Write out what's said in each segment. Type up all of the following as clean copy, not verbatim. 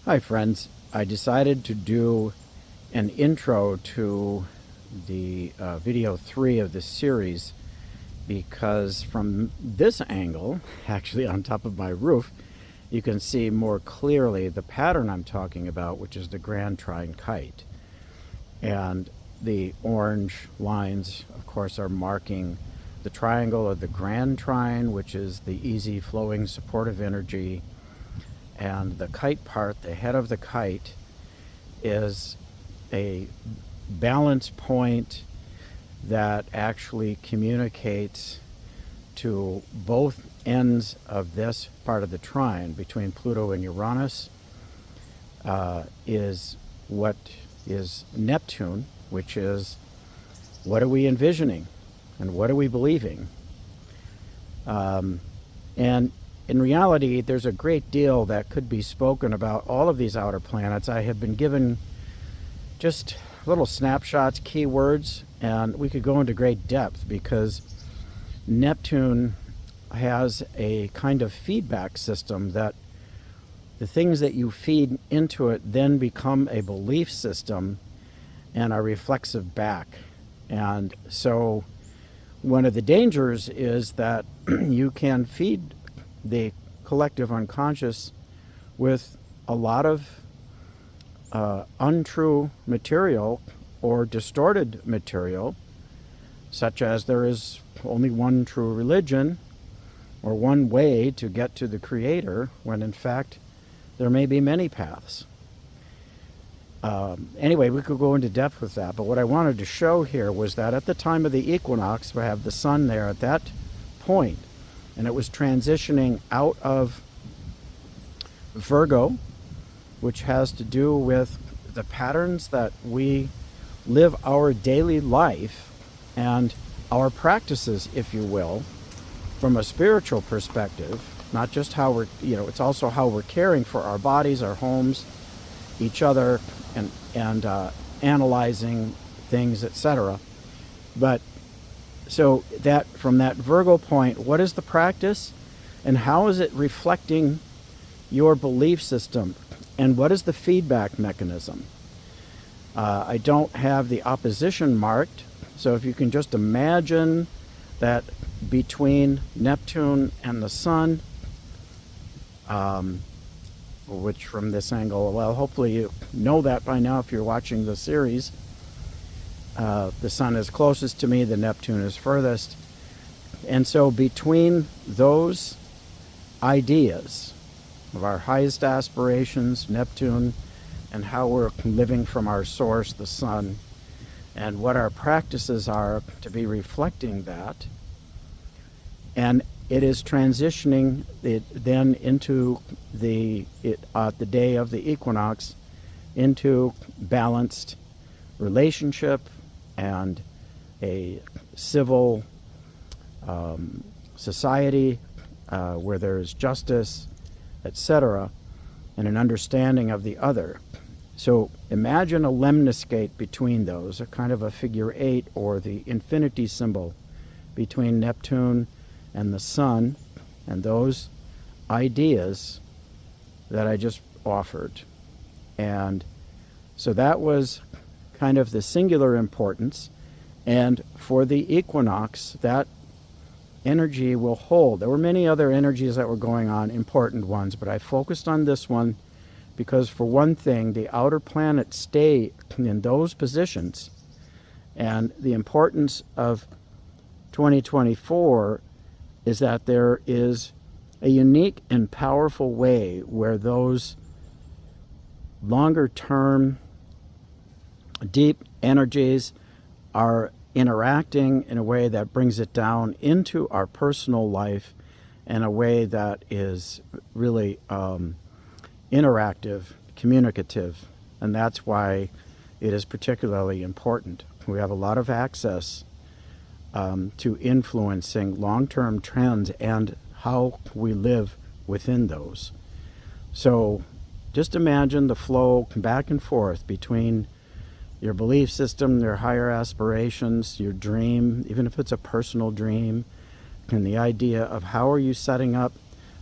Hi friends, I decided to do an intro to the video 3 of this series because from this angle, actually on top of my roof, you can see more clearly the pattern I'm talking about, which is the Grand Trine kite. And the orange lines, of course, are marking the triangle of the Grand Trine, which is the easy flowing supportive energy. And the kite part, the head of the kite, is a balance point that actually communicates to both ends of this part of the trine between Pluto and Uranus, is what is Neptune, which is what are we envisioning and what are we believing. And in reality, there's a great deal that could be spoken about all of these outer planets. I have been given just little snapshots, keywords, and we could go into great depth because Neptune has a kind of feedback system that the things that you feed into it then become a belief system and are reflexive back. And so one of the dangers is that you can feed the collective unconscious with a lot of untrue material or distorted material, such as there is only one true religion or one way to get to the Creator, when in fact there may be many paths. Anyway, we could go into depth with that, but what I wanted to show here was that at the time of the equinox, we have the sun there at that point, and it was transitioning out of Virgo, which has to do with the patterns that we live our daily life and our practices, if you will, from a spiritual perspective, not just how we're, it's also how we're caring for our bodies, our homes, each other, and analyzing things, etc. But so that from that Virgo point, what is the practice and how is it reflecting your belief system, and what is the feedback mechanism? I don't have the opposition marked, so if you can just imagine that between Neptune and the Sun, which from this angle, well, hopefully you know that by now if you're watching the series. The Sun is closest to me, the Neptune is furthest. And so between those ideas of our highest aspirations, Neptune, and how we're living from our source, the Sun, and what our practices are to be reflecting that, and it is transitioning it then into the day of the equinox into balanced relationship and a civil society where there is justice, etc., and an understanding of the other. So imagine a lemniscate between those, a kind of a figure 8 or the infinity symbol between Neptune and the Sun, and those ideas that I just offered. And so that was kind of the singular importance, and for the equinox that energy will hold. There were many other energies that were going on, important ones, but I focused on this one because, for one thing, the outer planets stay in those positions, and the importance of 2024 is that there is a unique and powerful way where those longer term deep energies are interacting in a way that brings it down into our personal life in a way that is really interactive, communicative, and that's why it is particularly important. We have a lot of access to influencing long-term trends and how we live within those. So just imagine the flow back and forth between your belief system, your higher aspirations, your dream, even if it's a personal dream, and the idea of how are you setting up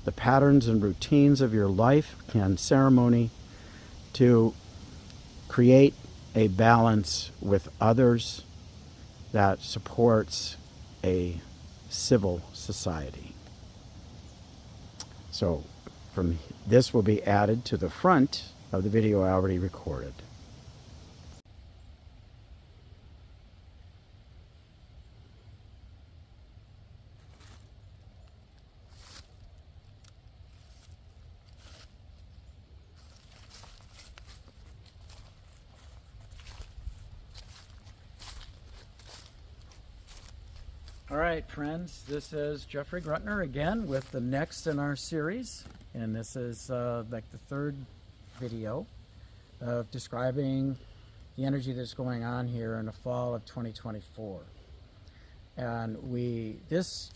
the patterns and routines of your life and ceremony to create a balance with others that supports a civil society. So from this will be added to the front of the video I already recorded. All right, friends, this is Jeffrey Grutner again with the next in our series, and this is like the third video of describing the energy that's going on here in the fall of 2024. And this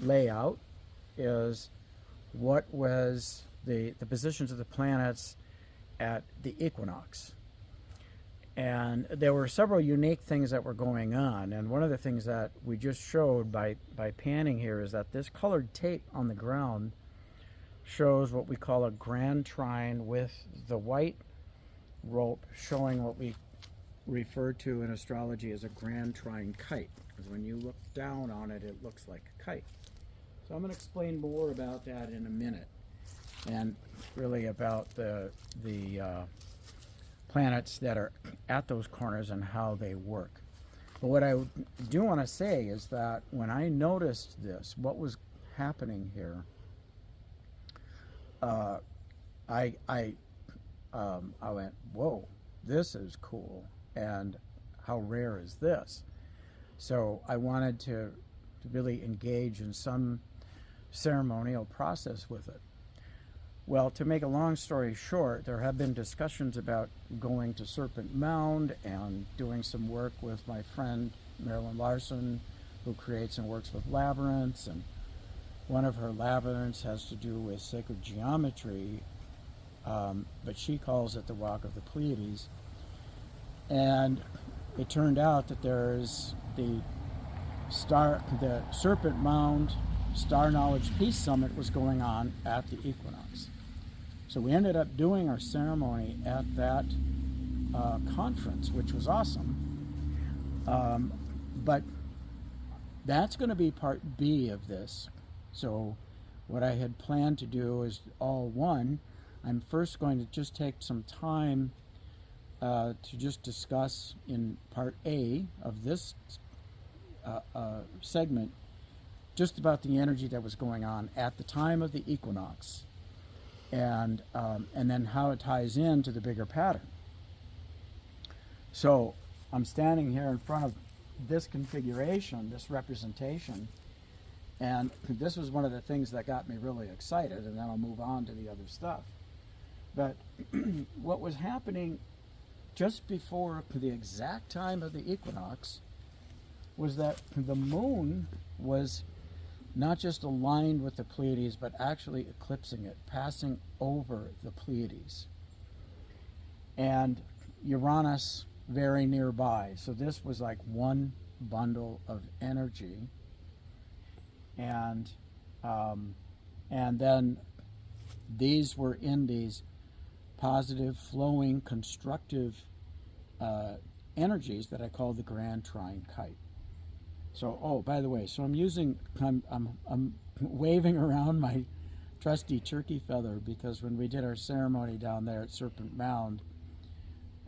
layout is what was the positions of the planets at the equinox. And there were several unique things that were going on. And one of the things that we just showed by panning here is that this colored tape on the ground shows what we call a grand trine, with the white rope showing what we refer to in astrology as a grand trine kite. Because when you look down on it, it looks like a kite. So I'm going to explain more about that in a minute, and really about the planets that are at those corners and how they work. But what I do want to say is that when I noticed this, what was happening here, I went, whoa, this is cool, and how rare is this? So I wanted to really engage in some ceremonial process with it. Well, to make a long story short, there have been discussions about going to Serpent Mound and doing some work with my friend Marilyn Larson, who creates and works with labyrinths, and one of her labyrinths has to do with sacred geometry, but she calls it the Walk of the Pleiades. And it turned out that there's the Serpent Mound Star Knowledge Peace Summit was going on at the equinox. So we ended up doing our ceremony at that conference, which was awesome. But that's going to be part B of this. So what I had planned to do is all one. I'm first going to just take some time to just discuss in part A of this segment just about the energy that was going on at the time of the equinox, and then how it ties into the bigger pattern. So I'm standing here in front of this configuration, this representation, and this was one of the things that got me really excited, and then I'll move on to the other stuff. But what was happening just before the exact time of the equinox was that the moon was not just aligned with the Pleiades, but actually eclipsing it, passing over the Pleiades. And Uranus very nearby. So this was like one bundle of energy. And then these were in these positive, flowing, constructive energies that I call the Grand Trine Kite. So, oh, by the way, so I'm waving around my trusty turkey feather because when we did our ceremony down there at Serpent Mound,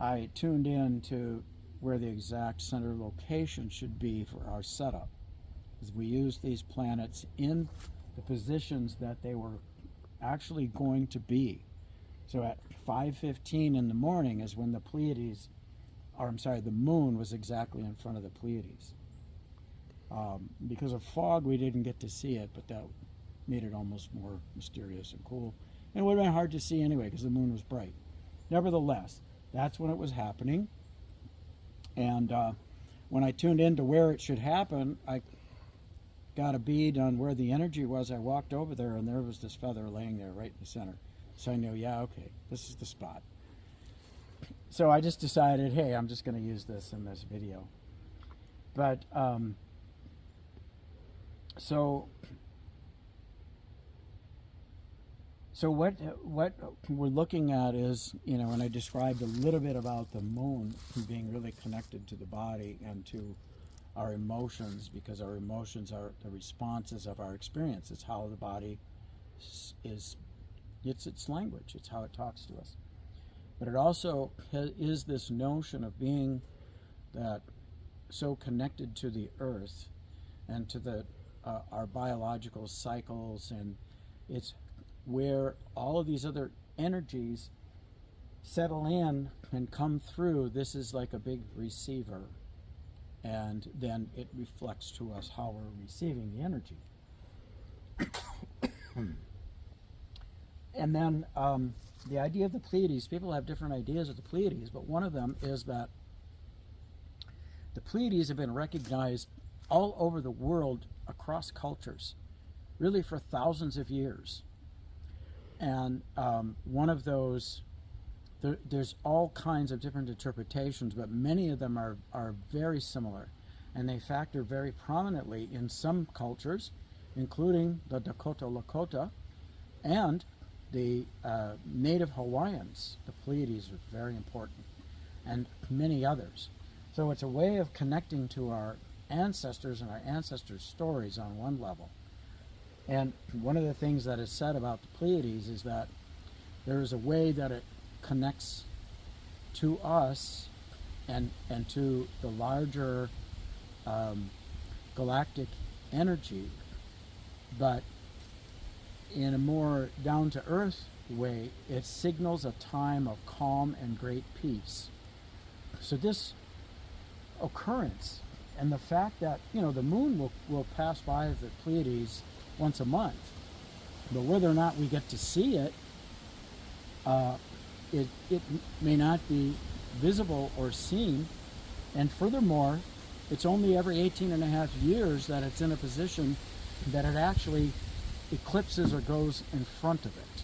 I tuned in to where the exact center location should be for our setup, because we used these planets in the positions that they were actually going to be. So at 5:15 in the morning is when the Pleiades, or I'm sorry, the moon was exactly in front of the Pleiades. Because of fog, we didn't get to see it, but that made it almost more mysterious and cool. And it would have been hard to see anyway because the moon was bright. Nevertheless, that's when it was happening. And when I tuned in to where it should happen, I got a bead on where the energy was. I walked over there, and there was this feather laying there right in the center. So I knew, yeah, okay, this is the spot. So I just decided, hey, I'm just going to use this in this video. But so So what we're looking at is, when I described a little bit about the moon being really connected to the body and to our emotions, because our emotions are the responses of our experience. It's how the body it's its language. It's how it talks to us. But it also is this notion of being that so connected to the earth and to our biological cycles, and it's where all of these other energies settle in and come through. This is like a big receiver, and then it reflects to us how we're receiving the energy. And then the idea of the Pleiades, people have different ideas of the Pleiades, but one of them is that the Pleiades have been recognized all over the world across cultures, really for thousands of years. And one of those, there's all kinds of different interpretations, but many of them are very similar. And they factor very prominently in some cultures, including the Dakota Lakota and the native Hawaiians. The Pleiades are very important, and many others. So it's a way of connecting to our ancestors and our ancestors' stories on one level. And one of the things that is said about the Pleiades is that there is a way that it connects to us and to the larger galactic energy, but in a more down-to-earth way, it signals a time of calm and great peace. So this occurrence and the fact that, the moon will pass by the Pleiades once a month, but whether or not we get to see it, it may not be visible or seen. And furthermore, it's only every 18 and a half years that it's in a position that it actually eclipses or goes in front of it.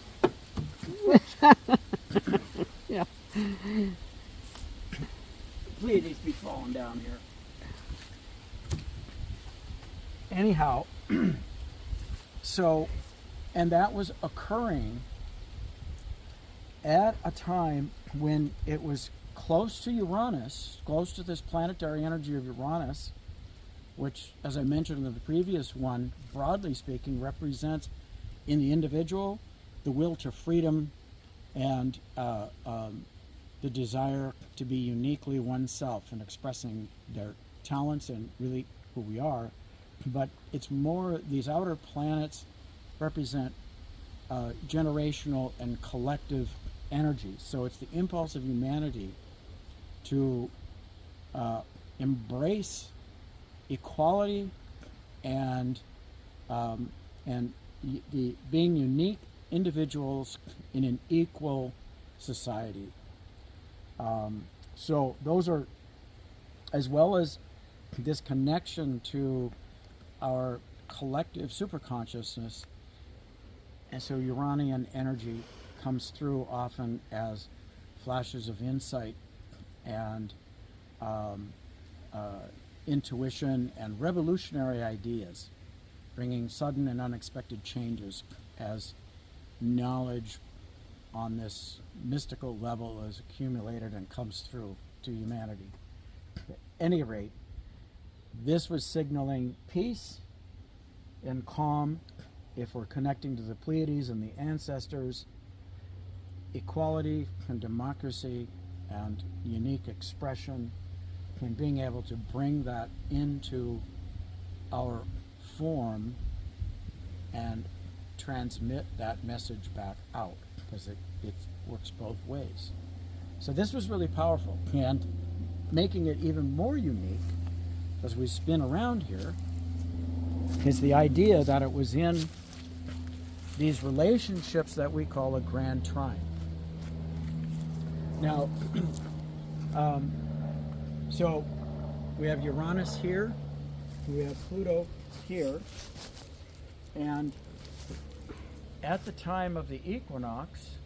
Yeah. Pleiades be falling down here. Anyhow, so, and that was occurring at a time when it was close to Uranus, close to this planetary energy of Uranus, which, as I mentioned in the previous one, broadly speaking, represents in the individual the will to freedom and the desire to be uniquely oneself and expressing their talents and really who we are. But it's more, these outer planets represent generational and collective energy. So it's the impulse of humanity to embrace equality and the being unique individuals in an equal society. So those are, as well as this connection to our collective superconsciousness, and so Uranian energy comes through often as flashes of insight and intuition and revolutionary ideas, bringing sudden and unexpected changes as knowledge on this mystical level is accumulated and comes through to humanity. At any rate, this was signaling peace and calm if we're connecting to the Pleiades and the ancestors, equality and democracy and unique expression, and being able to bring that into our form and transmit that message back out, because it works both ways. So this was really powerful, and making it even more unique as we spin around here is the idea that it was in these relationships that we call a grand trine. Now, so we have Uranus here, we have Pluto here, and at the time of the equinox,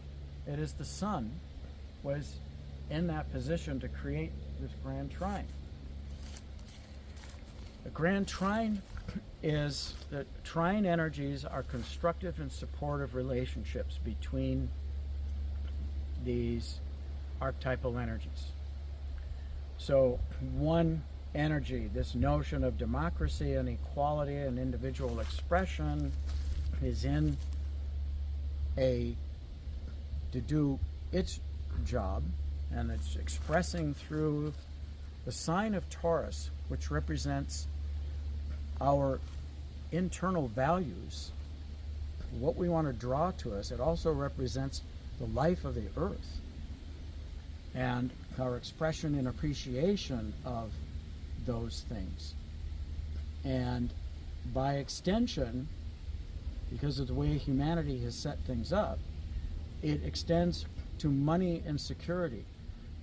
it is the sun was in that position to create this grand trine. A grand trine is that trine energies are constructive and supportive relationships between these archetypal energies. So one energy, this notion of democracy and equality and individual expression, is in to do its job, and it's expressing through the sign of Taurus, which represents our internal values, what we want to draw to us. It also represents the life of the earth and our expression and appreciation of those things. And by extension, because of the way humanity has set things up, it extends to money and security.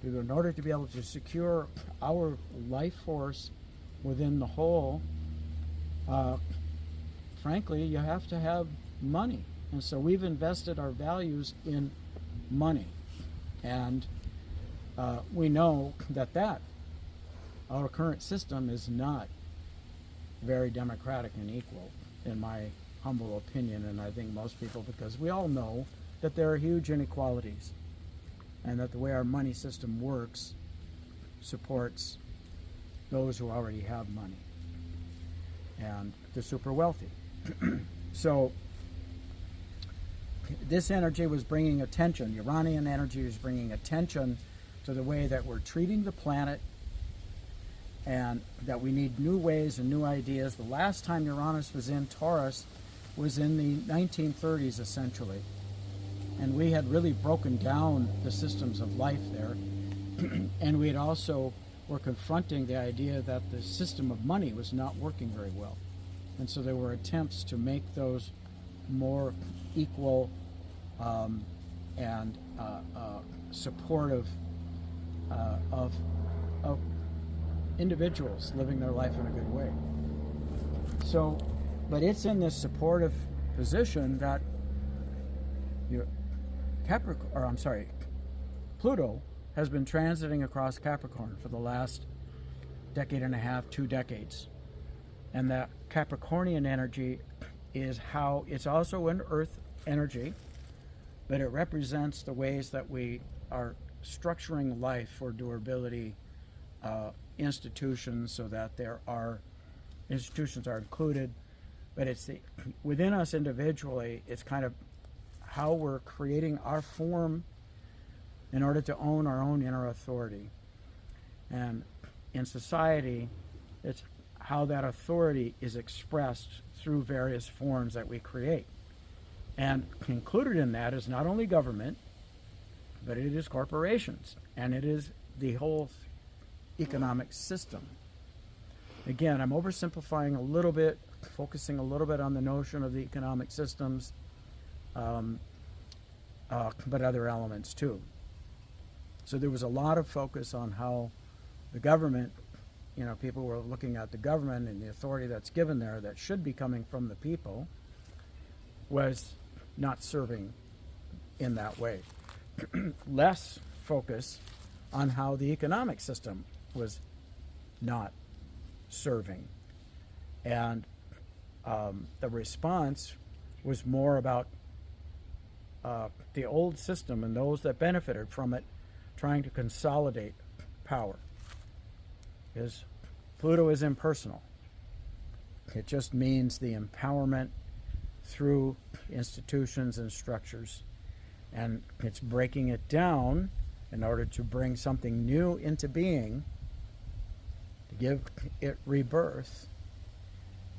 In order to be able to secure our life force within the whole, frankly, you have to have money. And so we've invested our values in money. And we know that our current system is not very democratic and equal, in my humble opinion, and I think most people, because we all know that there are huge inequalities and that the way our money system works supports those who already have money and the super wealthy. So this energy was bringing attention, Uranian energy was bringing attention to the way that we're treating the planet, and that we need new ways and new ideas. The last time Uranus was in Taurus was in the 1930s, essentially. And we had really broken down the systems of life there. And we had also were confronting the idea that the system of money was not working very well. And so there were attempts to make those more equal and supportive of individuals living their life in a good way. So, but it's in this supportive position that Pluto has been transiting across Capricorn for the last decade and a half, 2 decades. And that Capricornian energy is how it's also an earth energy, but it represents the ways that we are structuring life for durability, institutions, so that institutions are included, but it's within us individually, it's kind of how we're creating our form in order to own our own inner authority. And in society, it's how that authority is expressed through various forms that we create. And included in that is not only government, but it is corporations, and it is the whole economic system. Again, I'm oversimplifying a little bit, focusing a little bit on the notion of the economic systems, but other elements too. So there was a lot of focus on how the government, people were looking at the government and the authority that's given there that should be coming from the people was not serving in that way. Less focus on how the economic system was not serving. And the response was more about the old system and those that benefited from it trying to consolidate power. Because Pluto is impersonal. It just means the empowerment through institutions and structures. And it's breaking it down in order to bring something new into being, to give it rebirth.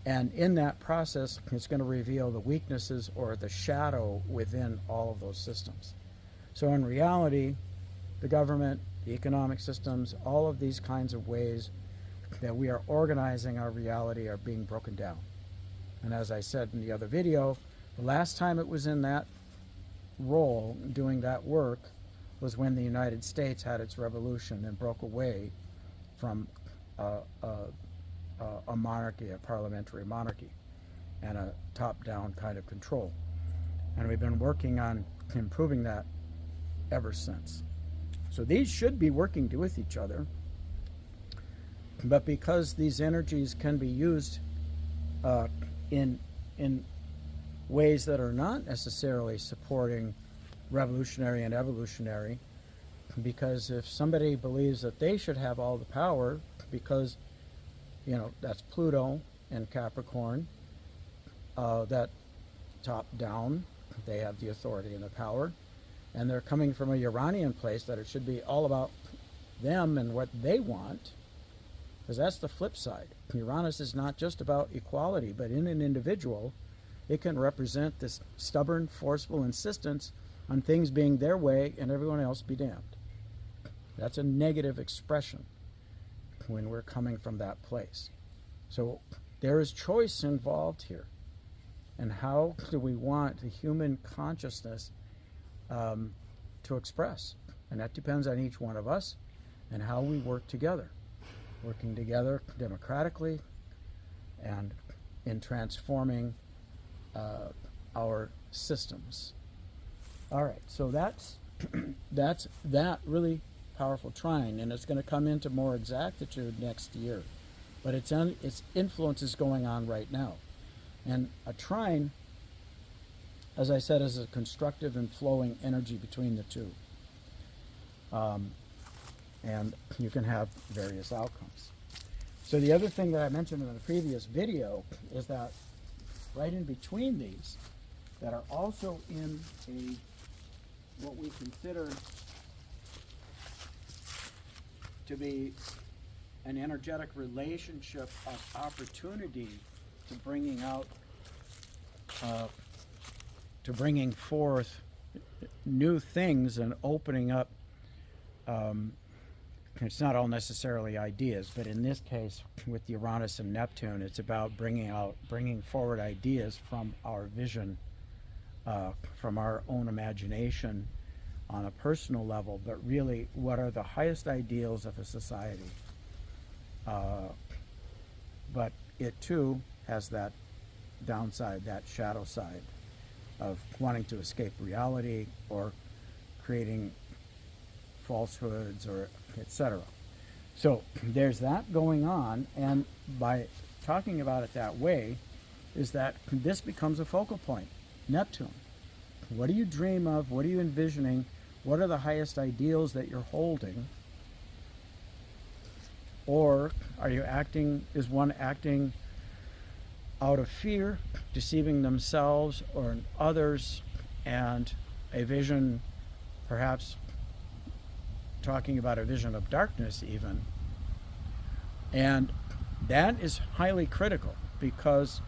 And in that process, it's going to reveal the weaknesses or the shadow within all of those systems. So in reality, the government, the economic systems, all of these kinds of ways that we are organizing our reality are being broken down. And as I said in the other video, the last time it was in that role, doing that work, was when the United States had its revolution and broke away from a monarchy, a parliamentary monarchy, and a top-down kind of control. And we've been working on improving that ever since. So these should be working with each other, but because these energies can be used in ways that are not necessarily supporting revolutionary and evolutionary, because if somebody believes that they should have all the power because, you know, that's Pluto and Capricorn, that top down, they have the authority and the power, and they're coming from a Uranian place that it should be all about them and what they want, because that's the flip side. Uranus is not just about equality, but in an individual, it can represent this stubborn, forceful insistence on things being their way and everyone else be damned. That's a negative expression when we're coming from that place. So there is choice involved here. And how do we want the human consciousness to express? And that depends on each one of us and how we work together. Working together democratically and in transforming our systems. All right, so that's that really powerful trine, and it's going to come into more exactitude next year. But its influence is going on right now. And a trine, as I said, is a constructive and flowing energy between the two. And you can have various outcomes. So the other thing that I mentioned in the previous video is that right in between these, that are also in what we consider to be an energetic relationship of opportunity to bringing out, to bringing forth new things and opening up. It's not all necessarily ideas, but in this case, with Uranus and Neptune, it's about bringing forward ideas from our vision, from our own imagination on a personal level, but really what are the highest ideals of a society. But it too has that downside, that shadow side of wanting to escape reality or creating falsehoods or etc. So there's that going on, and by talking about it that way is that this becomes a focal point. Neptune, what do you dream of? What are you envisioning? What are the highest ideals that you're holding? Or are you is one acting out of fear, deceiving themselves or others, and a vision, perhaps talking about a vision of darkness even? And that is highly critical, because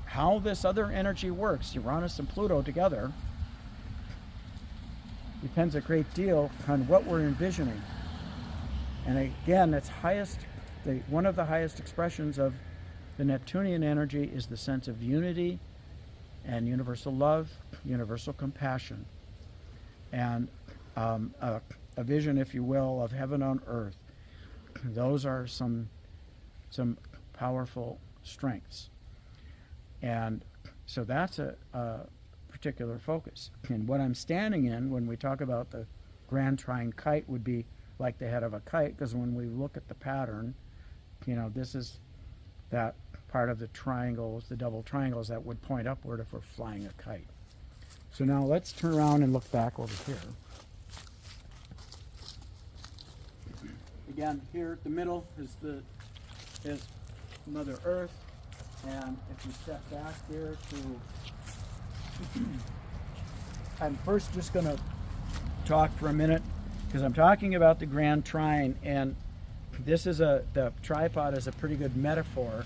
how this other energy works, Uranus and Pluto together, depends a great deal on what we're envisioning. And again, it's one of the highest expressions of the Neptunian energy is the sense of unity and universal love, universal compassion, and a vision, if you will, of heaven on earth. Those are some powerful strengths. And so that's a particular focus. And what I'm standing in when we talk about the grand trine kite would be like the head of a kite, because when we look at the pattern, you know, this is that part of the triangles, the double triangles that would point upward if we're flying a kite. So now let's turn around and look back over here. Again, here at the middle is Mother Earth, and if you step back here to, I'm first just going to talk for a minute, because I'm talking about the grand trine, and this is the tripod is a pretty good metaphor,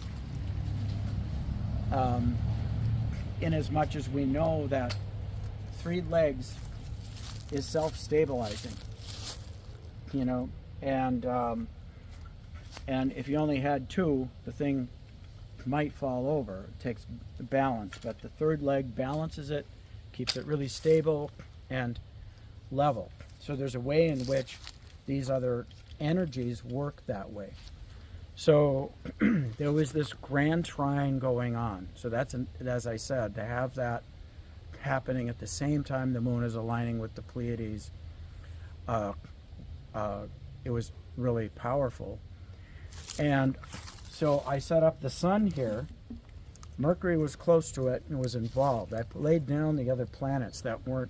in as much as we know that 3 legs is self-stabilizing, you know, and if you only had 2, the thing might fall over. It takes the balance, but the 3rd leg balances it, keeps it really stable and level. So there's a way in which these other energies work that way. So there was this grand trine going on. So that's, as I said, to have that happening at the same time the moon is aligning with the Pleiades, it was really powerful. And so I set up the sun here, Mercury was close to it and was involved. I laid down the other planets that weren't,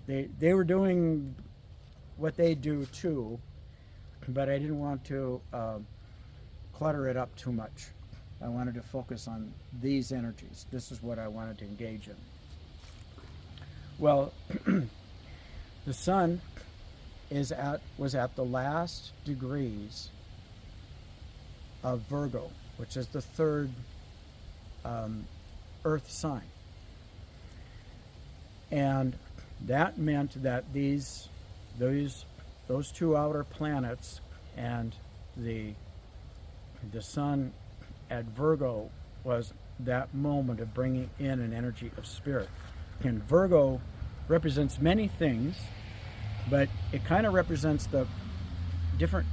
they were doing what they do too, but I didn't want to clutter it up too much. I wanted to focus on these energies. This is what I wanted to engage in. Well, the sun was at the last degrees of Virgo, which is the third Earth sign. And that meant that those two outer planets and the sun at Virgo was that moment of bringing in an energy of spirit. And Virgo represents many things, but it kind of represents the different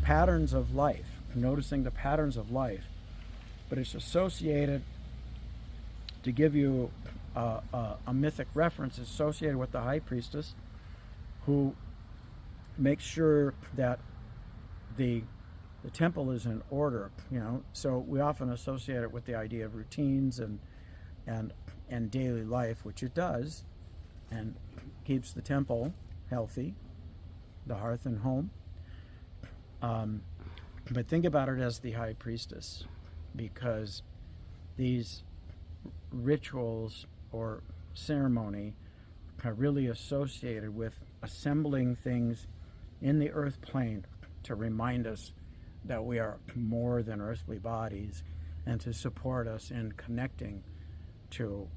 patterns of life, noticing the patterns of life. But it's associated, to give you a mythic reference, associated with the High Priestess, who makes sure that the temple is in order, So we often associate it with the idea of routines and daily life, which it does, and keeps the temple healthy, the hearth and home. But think about it as the High Priestess, because these rituals or ceremony are really associated with assembling things in the earth plane to remind us that we are more than earthly bodies, and to support us in connecting to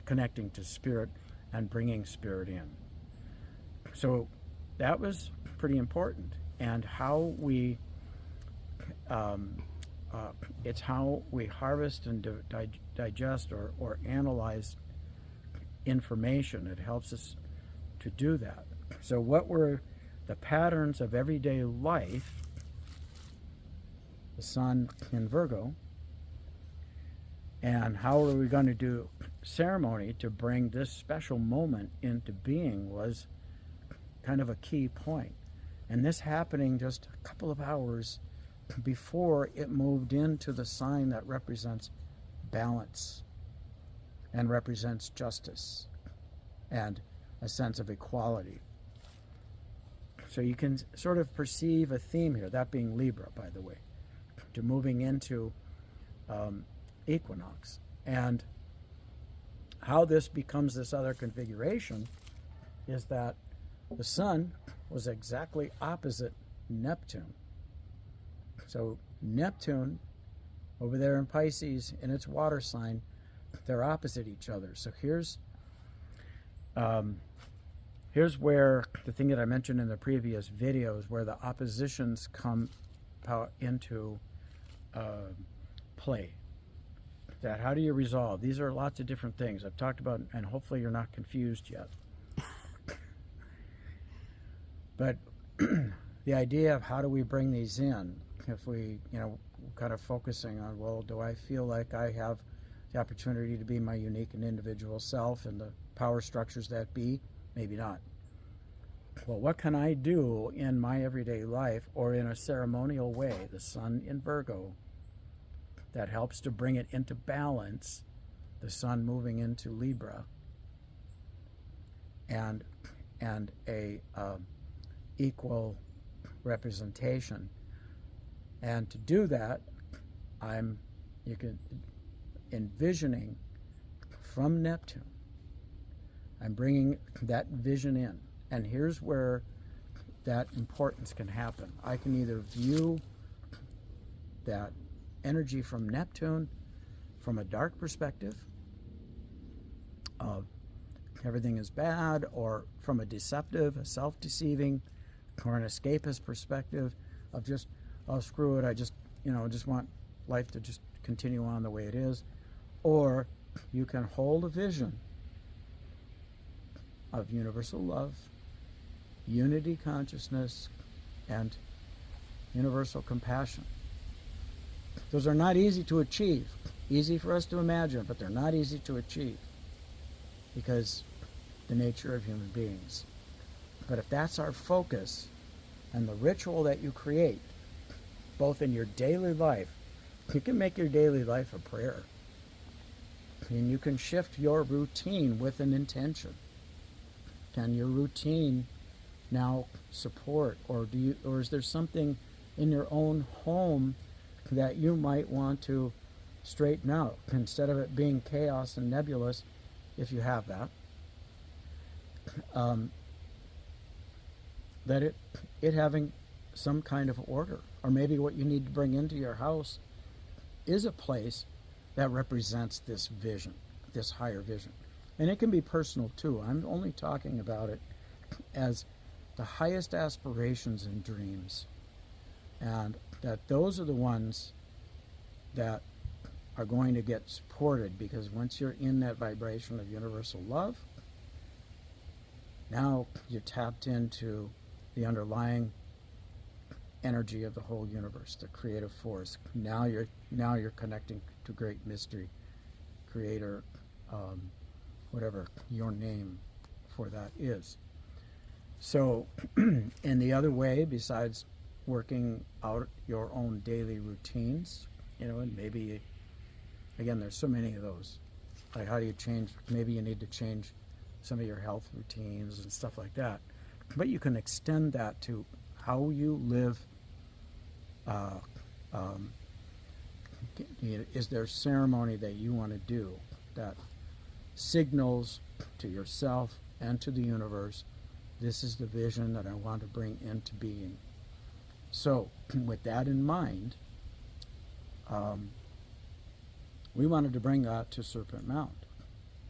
connecting to spirit and bringing spirit in. So that was pretty important. And how we it's how we harvest and digest or analyze information. It helps us to do that. So what were the patterns of everyday life? The sun in Virgo. And how are we going to do ceremony to bring this special moment into being was kind of a key point. And this happening just a couple of hours before it moved into the sign that represents balance and represents justice and a sense of equality. So you can sort of perceive a theme here, that being Libra, by the way, to moving into equinox. And how this becomes this other configuration is that the sun was exactly opposite Neptune. So Neptune, over there in Pisces, in its water sign, they're opposite each other. So here's where the thing that I mentioned in the previous videos, where the oppositions come into play. That how do you resolve? These are lots of different things I've talked about, and hopefully you're not confused yet. But the idea of how do we bring these in, if we, kind of focusing on, well, do I feel like I have the opportunity to be my unique and individual self and the power structures that be? Maybe not. Well, what can I do in my everyday life or in a ceremonial way, the sun in Virgo, that helps to bring it into balance, the sun moving into Libra, and a equal representation. And to do that, you can envisioning from Neptune. I'm bringing that vision in. And here's where that importance can happen. I can either view that energy from Neptune from a dark perspective of everything is bad, or from a deceptive, a self-deceiving, or an escapist perspective of just, oh, screw it, I just want life to just continue on the way it is. Or you can hold a vision of universal love, unity consciousness, and universal compassion. Those are not easy to achieve. Easy for us to imagine, but they're not easy to achieve because the nature of human beings. But if that's our focus, and the ritual that you create, both in your daily life You can make your daily life a prayer. And you can shift your routine with an intention. Can your routine now support, or is there something in your own home that you might want to straighten out, instead of it being chaos and nebulous, if you have that? That it having some kind of order, or maybe what you need to bring into your house is a place that represents this vision, this higher vision. And it can be personal too. I'm only talking about it as the highest aspirations and dreams, and that those are the ones that are going to get supported, because once you're in that vibration of universal love, now you're tapped into the underlying energy of the whole universe, the creative force. Now you're connecting to great mystery, creator, whatever your name for that is. So, and the other way, besides working out your own daily routines, and maybe, again, there's so many of those. Like, how do you change? Maybe you need to change some of your health routines and stuff like that. But you can extend that to how you live. Is there ceremony that you want to do that signals to yourself and to the universe, this is the vision that I want to bring into being? So, with that in mind, we wanted to bring that to Serpent Mound.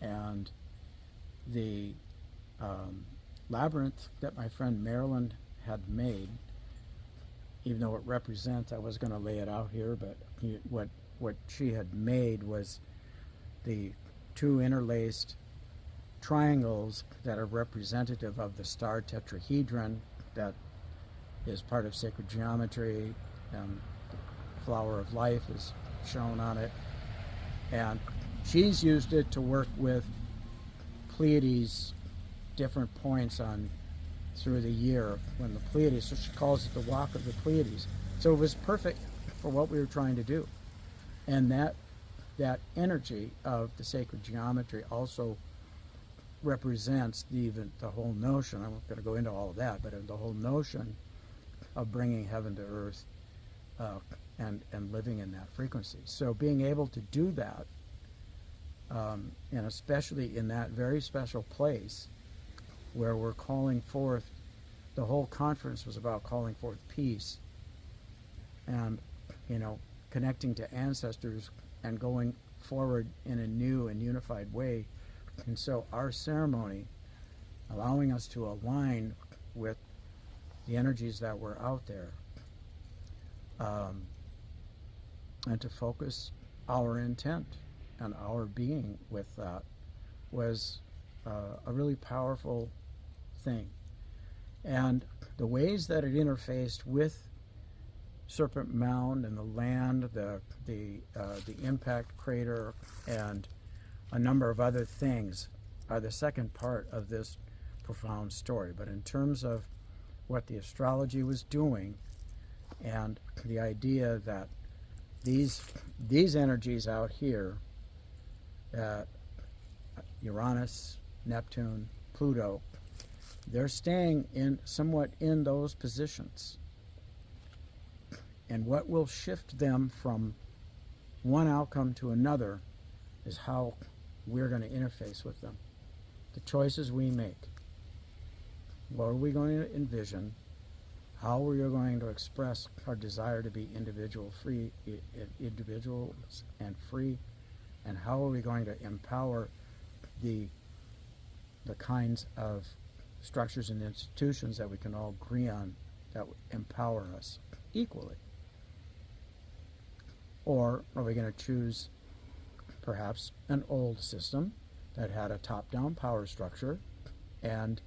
And the labyrinth that my friend Marilyn had made, even though it represents, I was going to lay it out here, but what she had made was the two interlaced triangles that are representative of the star tetrahedron that is part of sacred geometry, and the flower of life is shown on it. And she's used it to work with Pleiades, different points on through the year when the Pleiades, so she calls it the walk of the Pleiades. So it was perfect for what we were trying to do. And that energy of the sacred geometry also represents the whole notion. I'm not going to go into all of that, but the whole notion of bringing heaven to earth, and living in that frequency. So being able to do that, and especially in that very special place where we're calling forth, the whole conference was about calling forth peace, and connecting to ancestors and going forward in a new and unified way. And so our ceremony, allowing us to align with the energies that were out there, and to focus our intent and our being with that, was a really powerful thing. And the ways that it interfaced with Serpent Mound and the land, the impact crater, and a number of other things are the second part of this profound story. But in terms of what the astrology was doing, and the idea that these energies out here, that Uranus, Neptune, Pluto, they're staying somewhat in those positions. And what will shift them from one outcome to another is how we're going to interface with them. The choices we make. What are we going to envision? How are we going to express our desire to be individuals and free? And how are we going to empower the kinds of structures and institutions that we can all agree on that empower us equally? Or are we going to choose perhaps an old system that had a top-down power structure and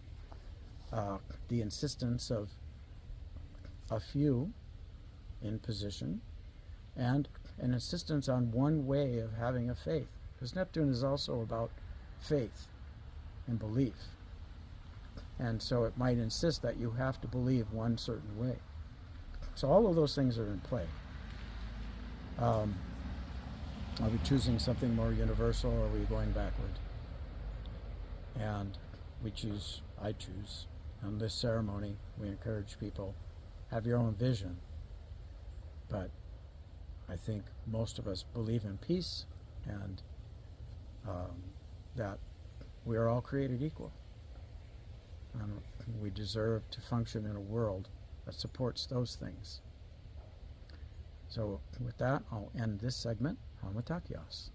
the insistence of a few in position, and an insistence on one way of having a faith? Because Neptune is also about faith and belief. And so it might insist that you have to believe one certain way. So all of those things are in play. Are we choosing something more universal, or are we going backward? And I choose. On this ceremony, we encourage people, have your own vision. But I think most of us believe in peace, and that we are all created equal. And we deserve to function in a world that supports those things. So with that, I'll end this segment. Hamatakios.